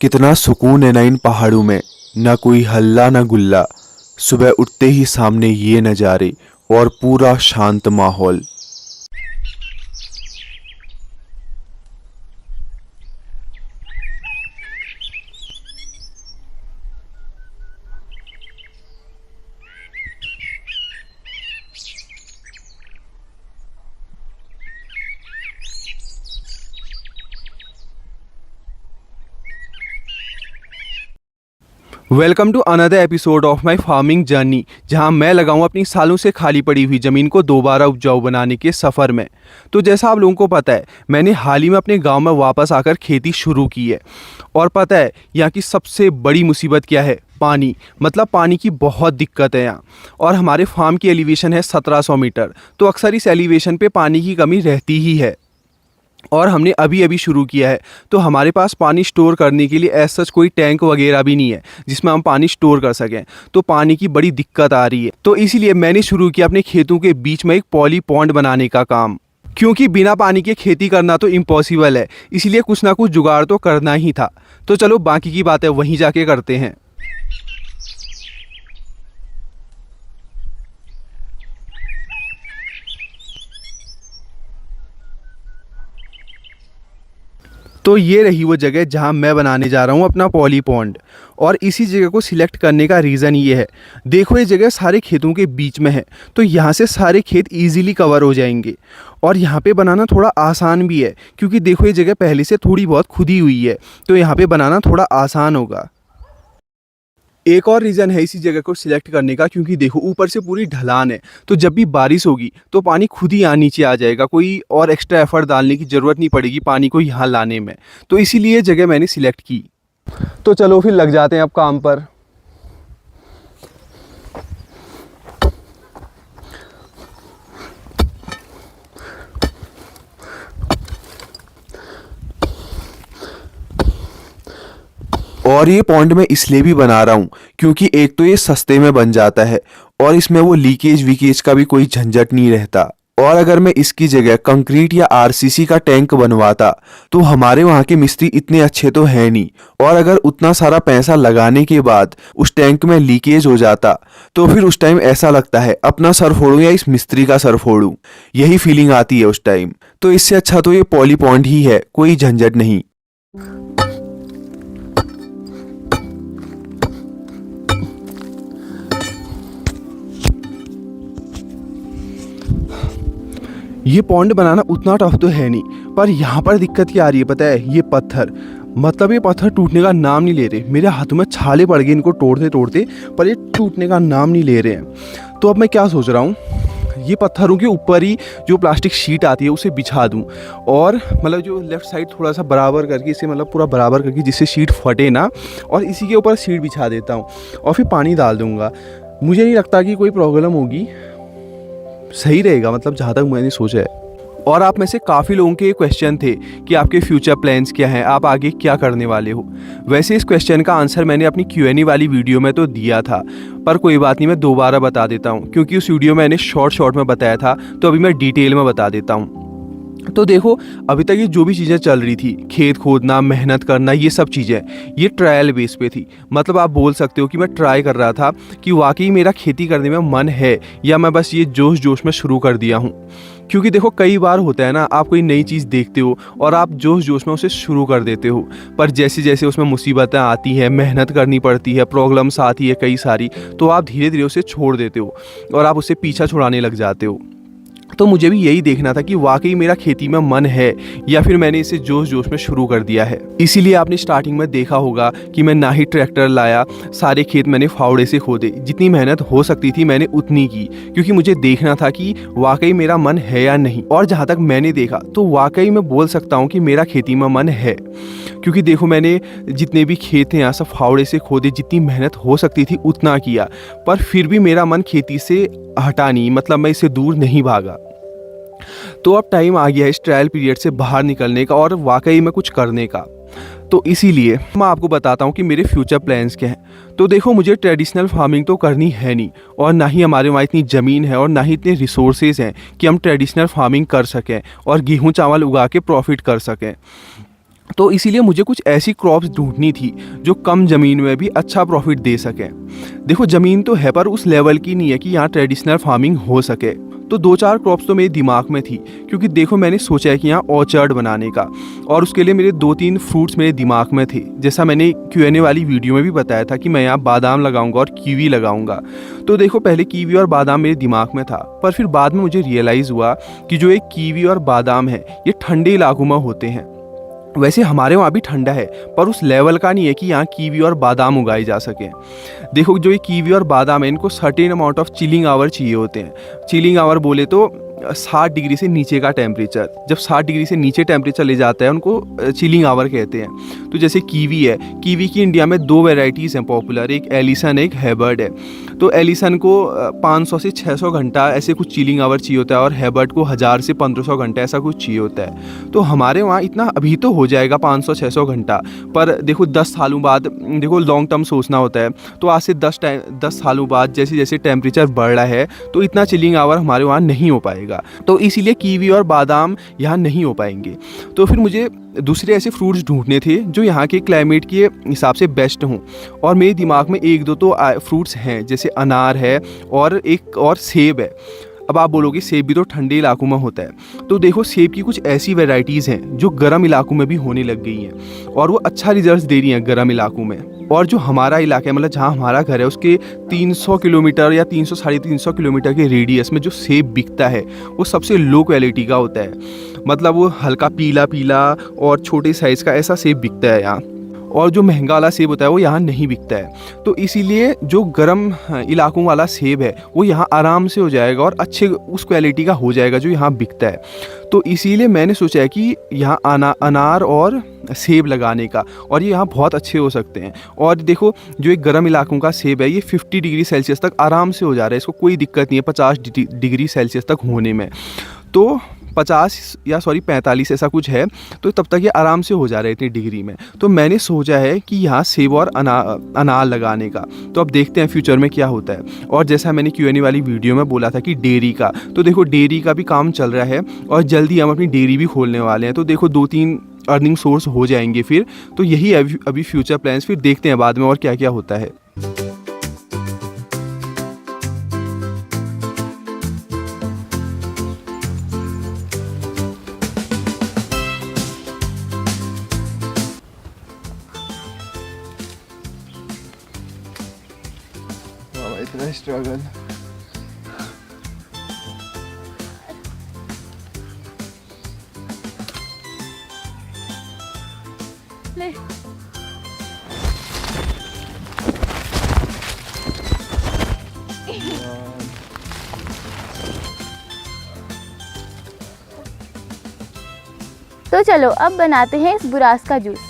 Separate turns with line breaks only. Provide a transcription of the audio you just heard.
कितना सुकून है ना इन पहाड़ों में। ना कोई हल्ला ना गुल्ला। सुबह उठते ही सामने ये नज़ारे और पूरा शांत माहौल।
Welcome to another episode of my farming journey, जहां मैं लगाऊं अपनी सालों से खाली पड़ी हुई ज़मीन को दोबारा उपजाऊ बनाने के सफ़र में। तो जैसा आप लोगों को पता है, मैंने हाल ही में अपने गांव में वापस आकर खेती शुरू की है। और पता है यहाँ की सबसे बड़ी मुसीबत क्या है? पानी। मतलब पानी की बहुत दिक्कत है यहाँ। और हमारे फार्म की एलिवेशन है 1700 मीटर, तो अक्सर इस एलिवेशन पे पानी की कमी रहती ही है। और हमने अभी अभी शुरू किया है, तो हमारे पास पानी स्टोर करने के लिए ऐसा सच कोई टैंक वगैरह भी नहीं है जिसमें हम पानी स्टोर कर सकें। तो पानी की बड़ी दिक्कत आ रही है। तो इसीलिए मैंने शुरू किया अपने खेतों के बीच में एक पॉली पॉन्ड बनाने का काम, क्योंकि बिना पानी के खेती करना तो इम्पॉसिबल है। इसलिए कुछ ना कुछ जुगाड़ तो करना ही था। तो चलो बाकी की बातें वहीं जाके करते हैं। तो ये रही वो जगह जहाँ मैं बनाने जा रहा हूँ अपना पॉली पॉन्ड। और इसी जगह को सिलेक्ट करने का रीज़न ये है, देखो ये जगह सारे खेतों के बीच में है, तो यहाँ से सारे खेत इजीली कवर हो जाएंगे। और यहाँ पे बनाना थोड़ा आसान भी है, क्योंकि देखो ये जगह पहले से थोड़ी बहुत खुदी हुई है, तो यहाँ पे बनाना थोड़ा आसान होगा। एक और रीज़न है इसी जगह को सिलेक्ट करने का, क्योंकि देखो ऊपर से पूरी ढलान है, तो जब भी बारिश होगी तो पानी खुद ही यहाँ नीचे आ जाएगा। कोई और एक्स्ट्रा एफर्ट डालने की ज़रूरत नहीं पड़ेगी पानी को यहाँ लाने में। तो इसीलिए जगह मैंने सिलेक्ट की। तो चलो फिर लग जाते हैं अब काम पर।
और ये पॉन्ड मैं इसलिए भी बना रहा हूँ क्योंकि एक तो ये सस्ते में बन जाता है और इसमें वो लीकेज वीकेज का भी कोई झंझट नहीं रहता। और अगर मैं इसकी जगह कंक्रीट या आरसीसी का टैंक बनवाता तो हमारे वहाँ के मिस्त्री इतने अच्छे तो है नहीं, और अगर उतना सारा पैसा लगाने के बाद उस टैंक में लीकेज हो जाता तो फिर उस टाइम ऐसा लगता है अपना सर फोड़ूं या इस मिस्त्री का सर फोड़ूं, यही फीलिंग आती है उस टाइम। तो इससे अच्छा तो ये पॉली पॉन्ड ही है, कोई झंझट नहीं।
ये पॉन्ड बनाना उतना टफ तो है नहीं, पर यहाँ पर दिक्कत क्या आ रही है पता है? ये पत्थर। मतलब ये पत्थर टूटने का नाम नहीं ले रहे। मेरे हाथों में छाले पड़ गए इनको तोड़ते तोड़ते, पर ये टूटने का नाम नहीं ले रहे हैं। तो अब मैं क्या सोच रहा हूँ, ये पत्थरों के ऊपर ही जो प्लास्टिक शीट आती है उसे बिछा दूँ, और मतलब जो लेफ़्ट साइड थोड़ा सा बराबर करके, इसे मतलब पूरा बराबर करके जिससे शीट फटे ना, और इसी के ऊपर शीट बिछा देता हूँ और फिर पानी डाल दूँगा। मुझे नहीं लगता कि कोई प्रॉब्लम होगी, सही रहेगा, मतलब जहाँ तक मैंने सोचा है। और आप में से काफ़ी लोगों के ये क्वेश्चन थे कि आपके फ्यूचर प्लान्स क्या हैं, आप आगे क्या करने वाले हो। वैसे इस क्वेश्चन का आंसर मैंने अपनी Q&A वाली वीडियो में तो दिया था, पर कोई बात नहीं, मैं दोबारा बता देता हूँ, क्योंकि उस वीडियो में मैंने शॉर्ट में बताया था, तो अभी मैं डिटेल में बता देता हूँ। तो देखो अभी तक ये जो भी चीज़ें चल रही थी, खेत खोदना, मेहनत करना, ये सब चीज़ें, ये ट्रायल बेस पे थी। मतलब आप बोल सकते हो कि मैं ट्राई कर रहा था कि वाकई मेरा खेती करने में मन है, या मैं बस ये जोश जोश में शुरू कर दिया हूँ। क्योंकि देखो कई बार होता है ना, आप कोई नई चीज़ देखते हो और आप जोश जोश में उसे शुरू कर देते हो, पर जैसे जैसे उसमें मुसीबतें आती हैं, मेहनत करनी पड़ती है, प्रॉब्लम्स आती है कई सारी, तो आप धीरे धीरे उसे छोड़ देते हो और आप उससे पीछा छुड़ाने लग जाते हो। तो मुझे भी यही देखना था कि वाकई मेरा खेती में मन है, या फिर मैंने इसे जोश जोश में शुरू कर दिया है। इसीलिए आपने स्टार्टिंग में देखा होगा कि मैं ना ही ट्रैक्टर लाया, सारे खेत मैंने फावड़े से खोदे, जितनी मेहनत हो सकती थी मैंने उतनी की, क्योंकि मुझे देखना था कि वाकई मेरा मन है या नहीं। और जहाँ तक मैंने देखा तो वाकई मैं बोल सकता हूँ कि मेरा खेती में मन है, क्योंकि देखो मैंने जितने भी खेत हैं यहाँ सब फावड़े से खोदे, जितनी मेहनत हो सकती थी उतना किया, पर फिर भी मेरा मन खेती से हटा नहीं, मतलब मैं इससे दूर नहीं भागा। तो अब टाइम आ गया है इस ट्रायल पीरियड से बाहर निकलने का और वाकई में कुछ करने का। तो इसीलिए मैं आपको बताता हूँ कि मेरे फ्यूचर प्लान्स क्या हैं। तो देखो मुझे ट्रेडिशनल फार्मिंग तो करनी है नहीं, और ना ही हमारे वहाँ इतनी ज़मीन है और ना ही इतने रिसोर्सेज हैं कि हम ट्रेडिशनल फार्मिंग कर सकें और गेहूँ चावल उगा के प्रॉफिट कर सकें। तो इसीलिए मुझे कुछ ऐसी क्रॉप्स ढूंढनी थी जो कम ज़मीन में भी अच्छा प्रॉफिट दे सकें। देखो ज़मीन तो है पर उस लेवल की नहीं है कि यहाँ ट्रेडिशनल फार्मिंग हो सके। तो 2-4 क्रॉप्स तो मेरे दिमाग में थी, क्योंकि देखो मैंने सोचा है कि यहाँ ऑर्चर्ड बनाने का, और उसके लिए मेरे 2-3 फ्रूट्स मेरे दिमाग में थे। जैसा मैंने Q&A वाली वीडियो में भी बताया था कि मैं यहाँ बादाम लगाऊंगा और कीवी लगाऊंगा। तो देखो पहले कीवी और बादाम मेरे दिमाग में था, पर फिर बाद में मुझे रियलाइज़ हुआ कि जो एक कीवी और बादाम है ये ठंडे इलाकों में होते हैं। वैसे हमारे वहाँ भी ठंडा है, पर उस लेवल का नहीं है कि यहाँ कीवी और बादाम उगाए जा सकें। देखो जो ये कीवी और बादाम है इनको certain amount of chilling hour चाहिए होते हैं। चिलिंग आवर बोले तो 60 डिग्री से नीचे का टेम्परेचर। जब 60 डिग्री से नीचे टेम्परेचर ले जाता है उनको चिलिंग आवर कहते हैं। तो जैसे कीवी है, कीवी की इंडिया में 2 वेराइटीज़ हैं पॉपुलर, एक एलिसन एक हैबर्ड है। तो एलिसन को 500 से 600 घंटा ऐसे कुछ चिलिंग आवर चाहिए होता है, और हैबर्ड को 1000 से 1500 घंटा ऐसा कुछ चाहिए होता है। तो हमारे वहाँ इतना अभी तो हो जाएगा 500-600 घंटा, पर देखो 10 सालों बाद, देखो लॉन्ग टर्म सोचना होता है। तो आज से 10 सालों बाद जैसे जैसे टेम्परेचर बढ़ रहा है तो इतना चिलिंग आवर हमारे वहाँ नहीं हो पाएगा। तो इसीलिए कीवी और बादाम यहाँ नहीं हो पाएंगे। तो फिर मुझे दूसरे ऐसे फ्रूट्स ढूंढने थे जो यहाँ के क्लाइमेट के हिसाब से बेस्ट हों, और मेरे दिमाग में 1-2 तो फ्रूट्स हैं, जैसे अनार है और एक और सेब है। अब आप बोलोगे सेब भी तो ठंडे इलाकों में होता है। तो देखो सेब की कुछ ऐसी वैरायटीज़ हैं जो गर्म इलाकों में भी होने लग गई हैं, और वो अच्छा रिजल्ट दे रही हैं गर्म इलाकों में। और जो हमारा इलाका है, मतलब जहाँ हमारा घर है, उसके 300 किलोमीटर या 300-350 किलोमीटर के रेडियस में जो सेब बिकता है वो सबसे लो क्वालिटी का होता है। मतलब वो हल्का पीला पीला और छोटे साइज़ का ऐसा सेब बिकता है यहाँ, और जो महंगा वाला सेब होता है वो यहाँ नहीं बिकता है। तो इसीलिए जो गर्म इलाकों वाला सेब है वो यहाँ आराम से हो जाएगा और अच्छे उस क्वालिटी का हो जाएगा जो यहाँ बिकता है। तो इसीलिए मैंने सोचा है कि यहाँ अनार और सेब लगाने का, और ये यहाँ बहुत अच्छे हो सकते हैं। और देखो जो एक गर्म इलाकों का सेब है ये 50 डिग्री सेल्सियस तक आराम से हो जा रहा है, इसको कोई दिक्कत नहीं है 50 डिग्री सेल्सियस तक होने में। तो 45 ऐसा कुछ है, तो तब तक ये आराम से हो जा रहे इतनी डिग्री में। तो मैंने सोचा है कि यहाँ सेब और अनार लगाने का। तो अब देखते हैं फ्यूचर में क्या होता है। और जैसा मैंने Q&A वाली वीडियो में बोला था कि डेयरी का, तो देखो डेयरी का भी काम चल रहा है, और जल्दी हम अपनी डेयरी भी खोलने वाले हैं। तो देखो 2-3 अर्निंग सोर्स हो जाएंगे फिर। तो यही अभी फ्यूचर प्लान्स, फिर देखते हैं बाद में और क्या क्या होता है। इतना स्ट्रगल।
ले तो चलो अब बनाते हैं इस बुरास का जूस।